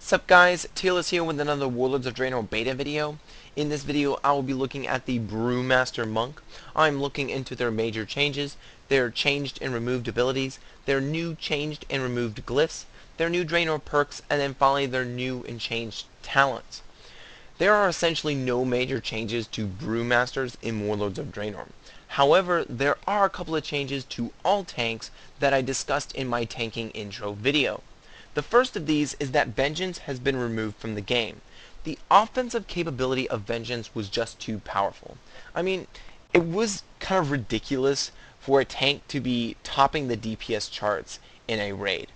Sup guys, TLS here with another Warlords of Draenor beta video. In this video I will be looking at the Brewmaster Monk. I'm looking into their major changes, their changed and removed abilities, their new changed and removed glyphs, their new Draenor perks, and then finally their new and changed talents. There are essentially no major changes to Brewmasters in Warlords of Draenor. However, there are a couple of changes to all tanks that I discussed in my tanking intro video. The first of these is that Vengeance has been removed from the game. The offensive capability of Vengeance was just too powerful. I mean, it was kind of ridiculous for a tank to be topping the DPS charts in a raid.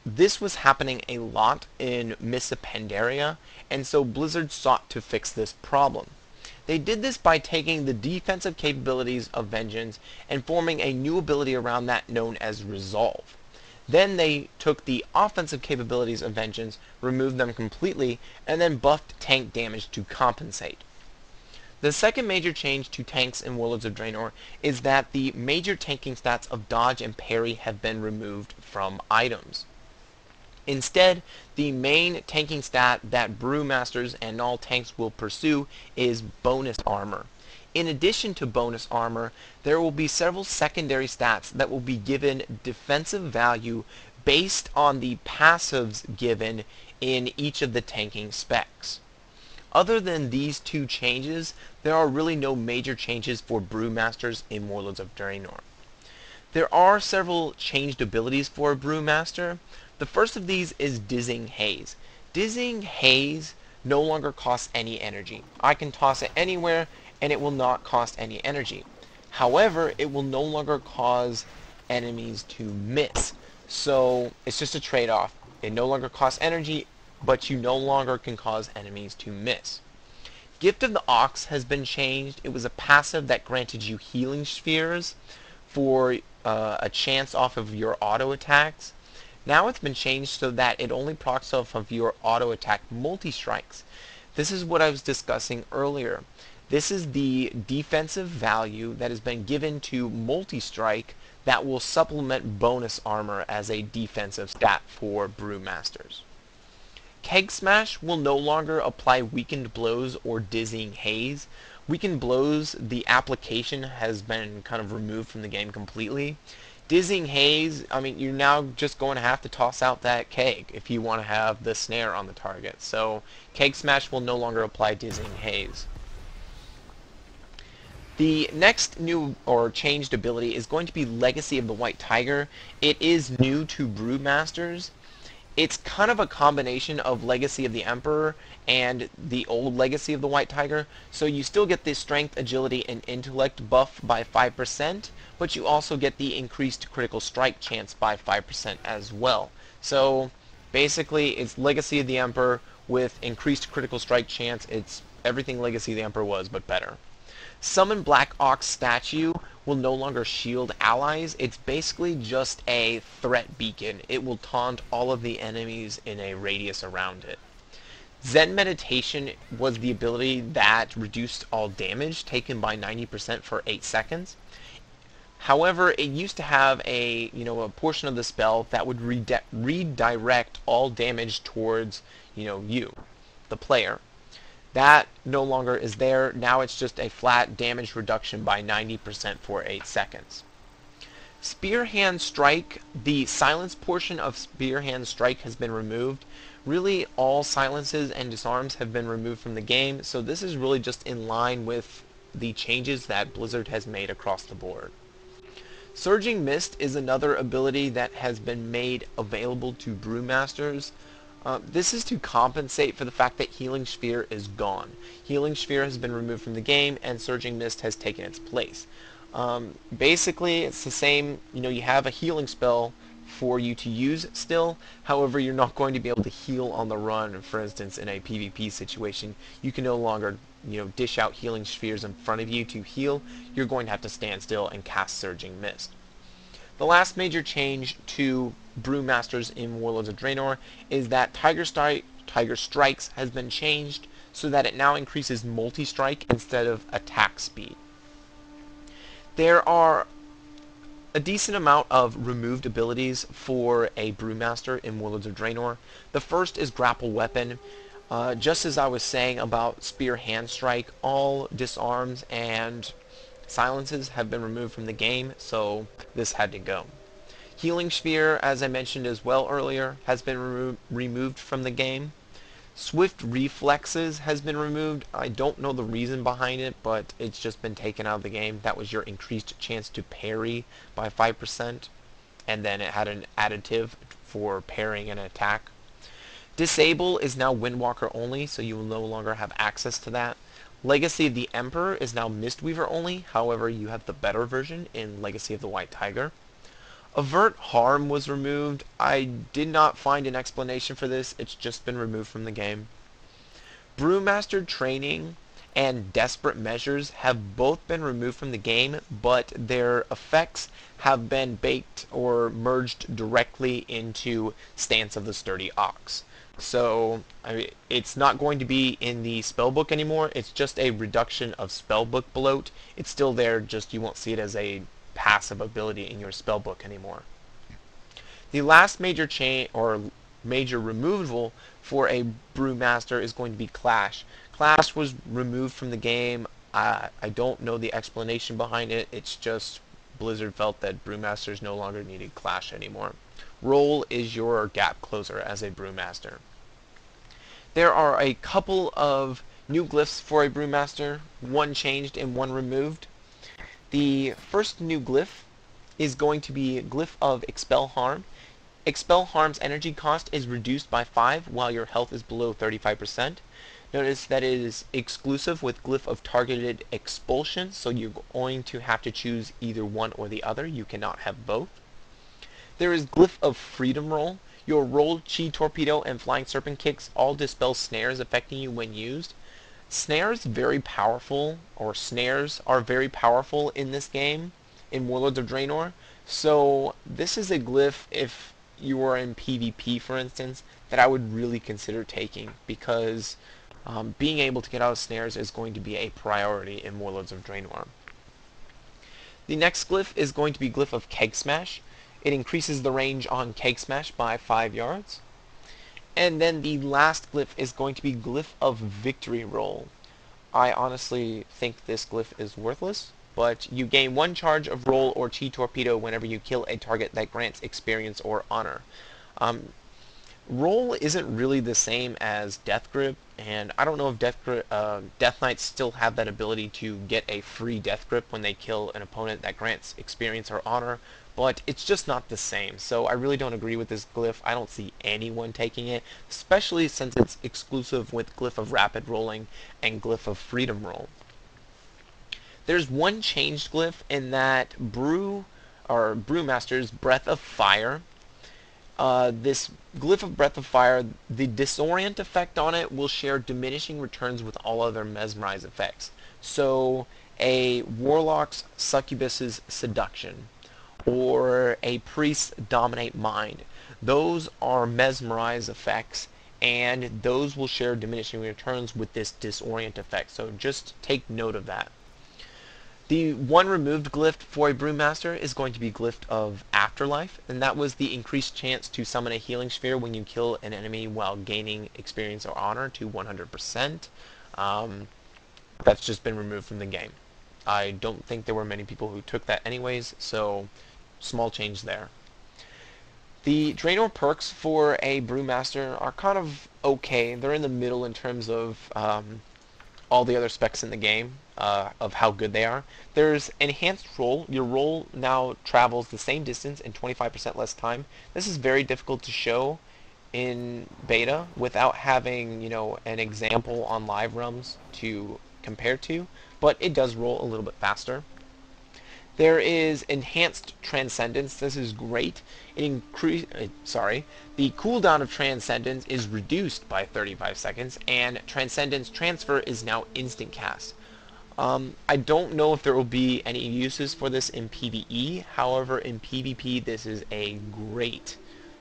This was happening a lot in Missa Pandaria, and so Blizzard sought to fix this problem. They did this by taking the defensive capabilities of Vengeance and forming a new ability around that known as Resolve. Then they took the offensive capabilities of Vengeance, removed them completely, and then buffed tank damage to compensate. The second major change to tanks in Warlords of Draenor is that the major tanking stats of dodge and parry have been removed from items. Instead, the main tanking stat that Brewmasters and all tanks will pursue is bonus armor. In addition to bonus armor, there will be several secondary stats that will be given defensive value based on the passives given in each of the tanking specs. Other than these two changes, there are really no major changes for Brewmasters in Warlords of Draenor. There are several changed abilities for a Brewmaster. The first of these is Dizzying Haze. Dizzying Haze no longer costs any energy. I can toss it anywhere and it will not cost any energy. However, it will no longer cause enemies to miss. So it's just a trade-off. It no longer costs energy, but you no longer can cause enemies to miss. Gift of the Ox has been changed. It was a passive that granted you healing spheres for a chance off of your auto attacks. Now it's been changed so that it only procs off of your auto attack multi-strikes. This is what I was discussing earlier. This is the defensive value that has been given to multi-strike that will supplement bonus armor as a defensive stat for Brewmasters. Keg Smash will no longer apply Weakened Blows or Dizzying Haze. Weakened Blows, the application has been kind of removed from the game completely. Dizzying Haze, I mean, you're now just going to have to toss out that keg if you want to have the snare on the target. So Keg Smash will no longer apply Dizzying Haze. The next new or changed ability is going to be Legacy of the White Tiger. It is new to Brewmasters. It's kind of a combination of Legacy of the Emperor and the old Legacy of the White Tiger. So you still get the Strength, Agility, and Intellect buff by 5%, but you also get the increased critical strike chance by 5% as well. So basically it's Legacy of the Emperor with increased critical strike chance. It's everything Legacy of the Emperor was, but better. Summon Black Ox Statue will no longer shield allies. It's basically just a threat beacon. It will taunt all of the enemies in a radius around it. Zen Meditation was the ability that reduced all damage taken by 90% for 8 seconds. However, it used to have a portion of the spell that would redirect all damage towards you, the player. That no longer is there. Now it's just a flat damage reduction by 90% for 8 seconds. Spearhand Strike, the silence portion of Spearhand Strike has been removed. Really, all silences and disarms have been removed from the game, so this is really just in line with the changes that Blizzard has made across the board. Surging Mist is another ability that has been made available to Brewmasters. This is to compensate for the fact that Healing Sphere is gone. Healing Sphere has been removed from the game and Surging Mist has taken its place. Basically, it's the same, you have a healing spell for you to use still, however you're not going to be able to heal on the run. For instance, in a PvP situation, you can no longer dish out healing spheres in front of you to heal. You're going to have to stand still and cast Surging Mist. The last major change to Brewmasters in Warlords of Draenor is that Tiger Strikes has been changed so that it now increases multi-strike instead of attack speed. There are a decent amount of removed abilities for a Brewmaster in Warlords of Draenor. The first is Grapple Weapon. Just as I was saying about Spear Hand Strike, all disarms and silences have been removed from the game, so this had to go. Healing Sphere, as I mentioned as well earlier, has been removed from the game. Swift Reflexes has been removed. I don't know the reason behind it, but it's just been taken out of the game. That was your increased chance to parry by 5%, and then it had an additive for parrying an attack. Disable is now Windwalker only, so you will no longer have access to that. Legacy of the Emperor is now Mistweaver only, however you have the better version in Legacy of the White Tiger. Avert Harm was removed. I did not find an explanation for this, it's just been removed from the game. Brewmaster Training and Desperate Measures have both been removed from the game, but their effects have been baked or merged directly into Stance of the Sturdy Ox. So it's not going to be in the spellbook anymore, it's just a reduction of spellbook bloat. It's still there, just you won't see it as a passive ability in your spellbook anymore. The last major change or major removal for a Brewmaster is going to be Clash. Clash was removed from the game. I don't know the explanation behind it. It's just Blizzard felt that Brewmasters no longer needed Clash anymore. Roll is your gap closer as a Brewmaster. There are a couple of new glyphs for a Brewmaster, one changed and one removed. The first new glyph is going to be Glyph of Expel Harm. Expel Harm's energy cost is reduced by 5 while your health is below 35%. Notice that it is exclusive with Glyph of Targeted Expulsion, so you're going to have to choose either one or the other. You cannot have both. There is Glyph of Freedom Roll. Your Roll, Chi Torpedo, and Flying Serpent Kicks all dispel snares affecting you when used. Snares are very powerful in this game, in Warlords of Draenor, so this is a glyph, if you were in PvP for instance, that I would really consider taking, because being able to get out of snares is going to be a priority in Warlords of Draenor. The next glyph is going to be Glyph of Keg Smash. It increases the range on Keg Smash by 5 yards. And then the last glyph is going to be Glyph of Victory Roll. I honestly think this glyph is worthless, but you gain 1 charge of Roll or Chi Torpedo whenever you kill a target that grants experience or honor. Roll isn't really the same as Death Grip, and I don't know if Death Knights still have that ability to get a free Death Grip when they kill an opponent that grants experience or honor, but it's just not the same, so I really don't agree with this glyph. I don't see anyone taking it, especially since it's exclusive with Glyph of Rapid Rolling and Glyph of Freedom Roll. There's one changed glyph in that Brewmaster's Breath of Fire. This Glyph of Breath of Fire, the Disorient effect on it will share diminishing returns with all other Mesmerize effects. So a Warlock's Succubus's Seduction, or a Priest's Dominate Mind. Those are Mesmerize effects, and those will share diminishing returns with this Disorient effect, so just take note of that. The one removed glyph for a Brewmaster is going to be Glyph of Afterlife, and that was the increased chance to summon a Healing Sphere when you kill an enemy while gaining experience or honor to 100%. That's just been removed from the game. I don't think there were many people who took that anyways, so small change there. The Draenor perks for a Brewmaster are kind of okay. They're in the middle in terms of all the other specs in the game, of how good they are. There's Enhanced Roll. Your roll now travels the same distance in 25% less time. This is very difficult to show in beta without having, you know, an example on live runs to compare to, but it does roll a little bit faster. There is Enhanced Transcendence. This is great. The cooldown of Transcendence is reduced by 35 seconds, and Transcendence Transfer is now instant cast. I don't know if there will be any uses for this in PvE. However, in PvP, this is a great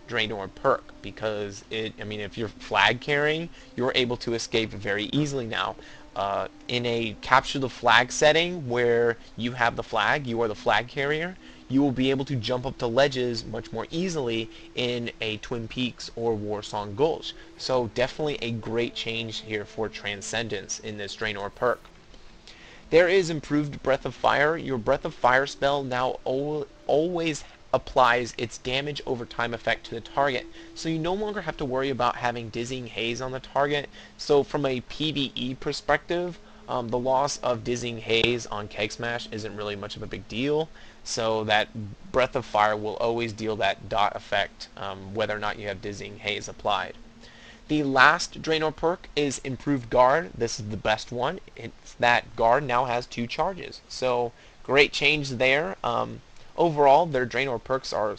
Draenor perk, because if you're flag carrying, you're able to escape very easily now. In a capture the flag setting where you have the flag, you are the flag carrier, you will be able to jump up to ledges much more easily in a Twin Peaks or Warsong Gulch. So definitely a great change here for Transcendence in this Draenor perk. There is improved Breath of Fire. Your Breath of Fire spell now always applies its damage over time effect to the target, so you no longer have to worry about having Dizzying Haze on the target. So from a PvE perspective, the loss of Dizzying Haze on Keg Smash isn't really much of a big deal, so that Breath of Fire will always deal that dot effect whether or not you have Dizzying Haze applied. The last Draenor perk is Improved Guard. This is the best one. It's that Guard now has 2 charges. So great change there. Overall, their Draenor perks are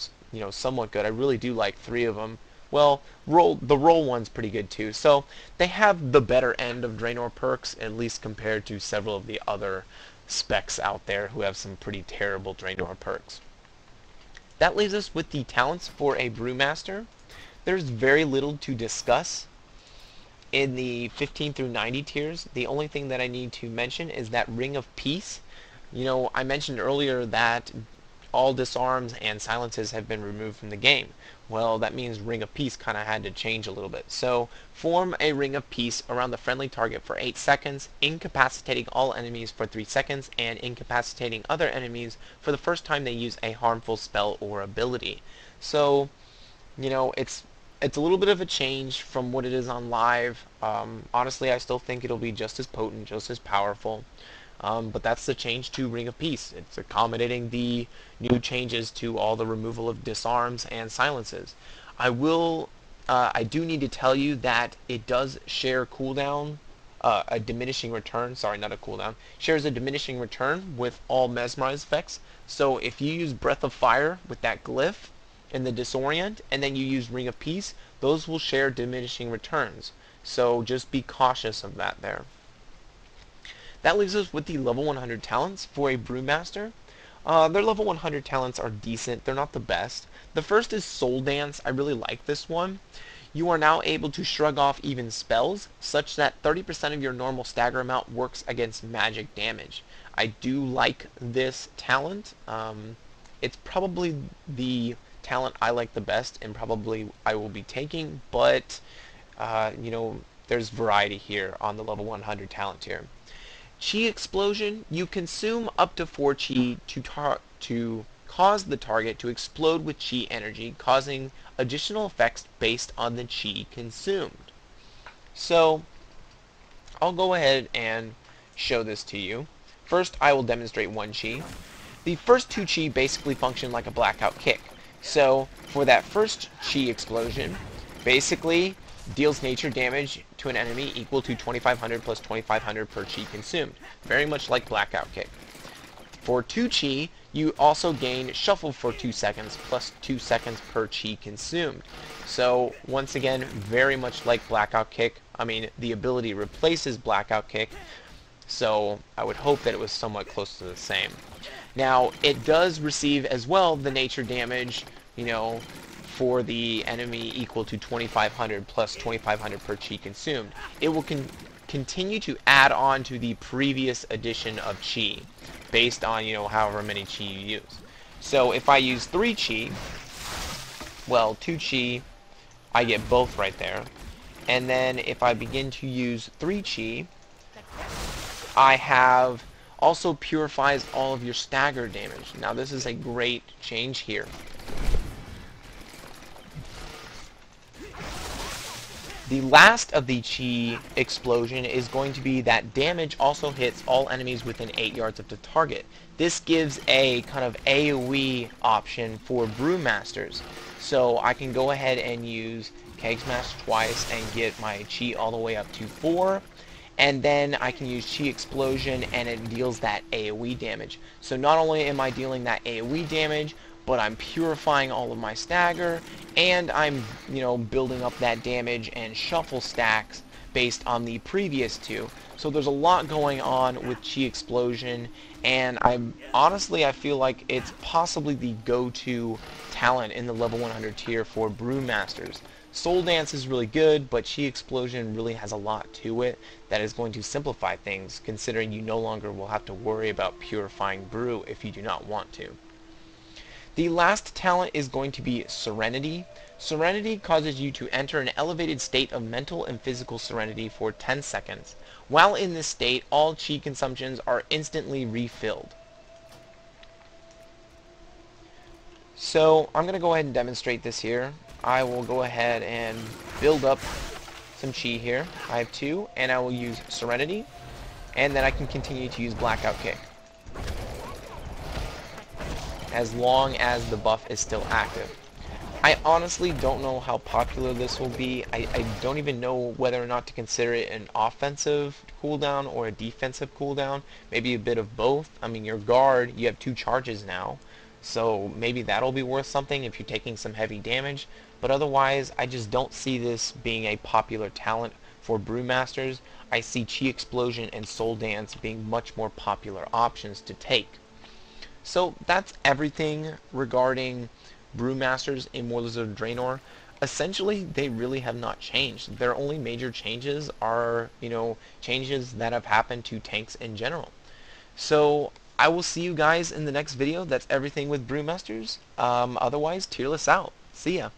somewhat good. I really do like 3 of them. Well, the roll one's pretty good too. So they have the better end of Draenor perks, at least compared to several of the other specs out there who have some pretty terrible Draenor perks. That leaves us with the talents for a Brewmaster. There's very little to discuss in the 15 through 90 tiers. The only thing that I need to mention is that Ring of Peace. I mentioned earlier that all disarms and silences have been removed from the game. Well, that means Ring of Peace kind of had to change a little bit. So, form a Ring of Peace around the friendly target for 8 seconds, incapacitating all enemies for 3 seconds, and incapacitating other enemies for the first time they use a harmful spell or ability. So, it's a little bit of a change from what it is on live. Honestly, I still think it'll be just as potent, just as powerful. But that's the change to Ring of Peace. It's accommodating the new changes to all the removal of disarms and silences. I do need to tell you that it does share cooldown, a diminishing return, sorry, not a cooldown, shares a diminishing return with all Mesmerize effects. So if you use Breath of Fire with that glyph, and the Disorient, and then you use Ring of Peace, those will share diminishing returns. So just be cautious of that there. That leaves us with the level 100 talents for a Brewmaster. Their level 100 talents are decent. They're not the best. The first is Soul Dance. I really like this one. You are now able to shrug off even spells, such that 30% of your normal stagger amount works against magic damage. I do like this talent. It's probably the talent I like the best and probably I will be taking, but there's variety here on the level 100 talent tier. Chi Explosion, you consume up to 4 Chi to cause the target to explode with Chi energy, causing additional effects based on the Chi consumed. So I'll go ahead and show this to you. First, I will demonstrate 1 Chi. The first 2 Chi basically function like a blackout kick. So, for that first Chi Explosion, basically deals nature damage to an enemy equal to 2500 plus 2500 per Chi consumed. Very much like Blackout Kick. For 2 Chi, you also gain Shuffle for 2 seconds plus 2 seconds per Chi consumed. So, once again, very much like Blackout Kick. I mean, the ability replaces Blackout Kick, so I would hope that it was somewhat close to the same. Now, it does receive as well the nature damage, for the enemy equal to 2500 plus 2500 per Chi consumed. It will continue to add on to the previous addition of Chi, based on, however many Chi you use. So if I use 3 Chi, well, 2 Chi, I get both right there. And then if I begin to use 3 Chi, I have also purifies all of your stagger damage. Now this is a great change here. The last of the Chi Explosion is going to be that damage also hits all enemies within 8 yards of the target. This gives a kind of AoE option for Brewmasters. So I can go ahead and use Keg Smash twice and get my Chi all the way up to 4. And then I can use Chi Explosion and it deals that AoE damage. So not only am I dealing that AoE damage, but I'm purifying all of my stagger, and I'm, building up that damage and shuffle stacks based on the previous 2. So there's a lot going on with Chi Explosion, and I feel like it's possibly the go-to talent in the level 100 tier for Brewmasters. Soul Dance is really good, but Chi Explosion really has a lot to it that is going to simplify things, considering you no longer will have to worry about purifying brew if you do not want to. The last talent is going to be Serenity. Serenity causes you to enter an elevated state of mental and physical serenity for 10 seconds. While in this state, all chi consumptions are instantly refilled. So I'm going to go ahead and demonstrate this here. I will go ahead and build up some chi here. I have 2, and I will use Serenity, and then I can continue to use Blackout Kick, as long as the buff is still active. I honestly don't know how popular this will be. I don't even know whether or not to consider it an offensive cooldown or a defensive cooldown. Maybe a bit of both. I mean, your guard, you have 2 charges now, so maybe that'll be worth something if you're taking some heavy damage. But otherwise, I just don't see this being a popular talent for Brewmasters. I see Chi Explosion and Soul Dance being much more popular options to take. So that's everything regarding Brewmasters in Warlords of Draenor. Essentially, they really have not changed. Their only major changes are, changes that have happened to tanks in general. So I will see you guys in the next video. That's everything with Brewmasters. Otherwise, Tearless out. See ya.